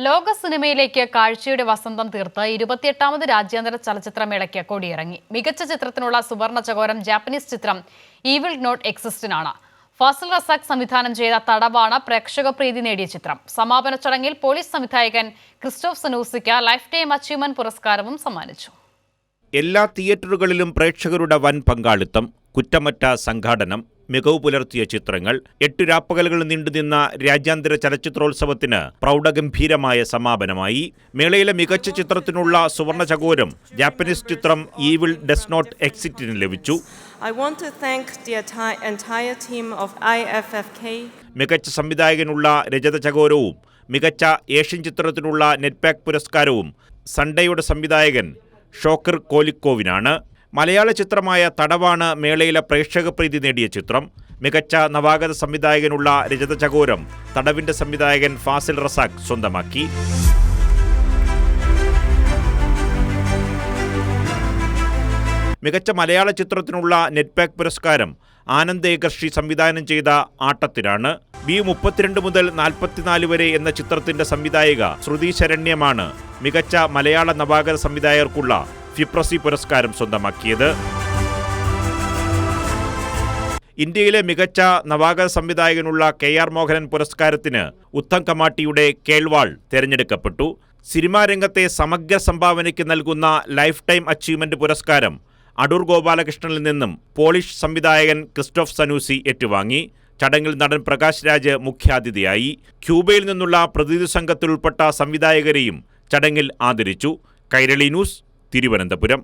ലോക സിനിമയിലേക്ക് കാഴ്ചയുടെ വസന്തം തീർത്ത് 28ാമത് രാജ്യാന്തര ചലച്ചിത്രമേളയ്ക്ക് കൊടിയിറങ്ങി. മികച്ച ചിത്രത്തിനുള്ള സുവർണ ചകോരം ജാപ്പനീസ് ചിത്രം ഈവിൾ നോട്ട് എക്സിസ്റ്റിനാണ്. ഫാസിൽ റസാഖ് സംവിധാനം ചെയ്ത തടവാണ് പ്രേക്ഷക പ്രീതി നേടിയ ചിത്രം. സമാപന ചടങ്ങിൽ പോലീസ് സംവിധായകൻ ക്രിസ്റ്റോഫ് സനൂസിക്ക് ലൈഫ് ടൈം അച്ചീവ്മെന്റ് പുരസ്കാരവും സമ്മാനിച്ചു. എല്ലാ തിയേറ്ററുകളിലും പ്രേക്ഷകരുടെ വൻ പങ്കാളിത്തം, കുറ്റമറ്റ സംഘാടനം, മികവ് പുലർത്തിയ ചിത്രങ്ങൾ, 8 രാപ്പകലുകൾ നീണ്ടുനിന്ന രാജ്യാന്തര ചലച്ചിത്രോത്സവത്തിന് പ്രൗഢഗംഭീരമായ സമാപനമായി. മേളയിലെ മികച്ച ചിത്രത്തിനുള്ള സുവർണ ചകോരം ജാപ്പനീസ് ചിത്രം ഈവിൾ ഡസ് നോട്ട് എക്സിറ്റിന് ലഭിച്ചു. മികച്ച സംവിധായകനുള്ള രജത ചകോരവും മികച്ച ഏഷ്യൻ ചിത്രത്തിനുള്ള നെറ്റ്പാക് പുരസ്കാരവും സൺഡേയുടെ സംവിധായകൻ ഷോക്കർ കോലിക്കോവിനാണ്. മലയാള ചിത്രമായ തടവാണ് മേളയിലെ പ്രേക്ഷക പ്രീതി നേടിയ ചിത്രം. മികച്ച നവാഗത സംവിധായകനുള്ള രജത ചകോരം തടവിന്റെ സംവിധായകൻ ഫാസിൽ റസാഖ് സ്വന്തമാക്കി. മികച്ച മലയാള ചിത്രത്തിനുള്ള നെറ്റ്പാക് പുരസ്കാരം ആനന്ദ് ഏകർഷി സംവിധാനം ചെയ്ത ആട്ടത്തിനാണ്. B32 മുതൽ 44 വരെ എന്ന ചിത്രത്തിന്റെ സംവിധായിക ശ്രുതി ശരണ്യമാണ് മികച്ച മലയാള നവാഗത സംവിധായകർക്കുള്ള ഫിപ്രസി പുരസ്കാരം സ്വന്തമാക്കിയത്. ഇന്ത്യയിലെ മികച്ച നവാഗത സംവിധായകനുള്ള KR മോഹനൻ പുരസ്കാരത്തിന് ഉത്തം കമാട്ടിയുടെ കേൾവാൾ തെരഞ്ഞെടുക്കപ്പെട്ടു. സിനിമാ രംഗത്തെ സമഗ്ര സംഭാവനയ്ക്ക് നൽകുന്ന ലൈഫ് ടൈം അച്ചീവ്മെന്റ് പുരസ്കാരം അടൂർ ഗോപാലകൃഷ്ണനിൽ നിന്നും പോളിഷ് സംവിധായകൻ ക്രിസ്റ്റോഫ് സനൂസി ഏറ്റുവാങ്ങി. ചടങ്ങിൽ നടൻ പ്രകാശ് രാജ് മുഖ്യാതിഥിയായി. ക്യൂബയിൽ നിന്നുള്ള പ്രതിനിധി സംഘത്തിൽ ഉൾപ്പെട്ട സംവിധായകരെയും ചടങ്ങിൽ ആദരിച്ചു. കൈരളി ന്യൂസ്, തിരുവനന്തപുരം.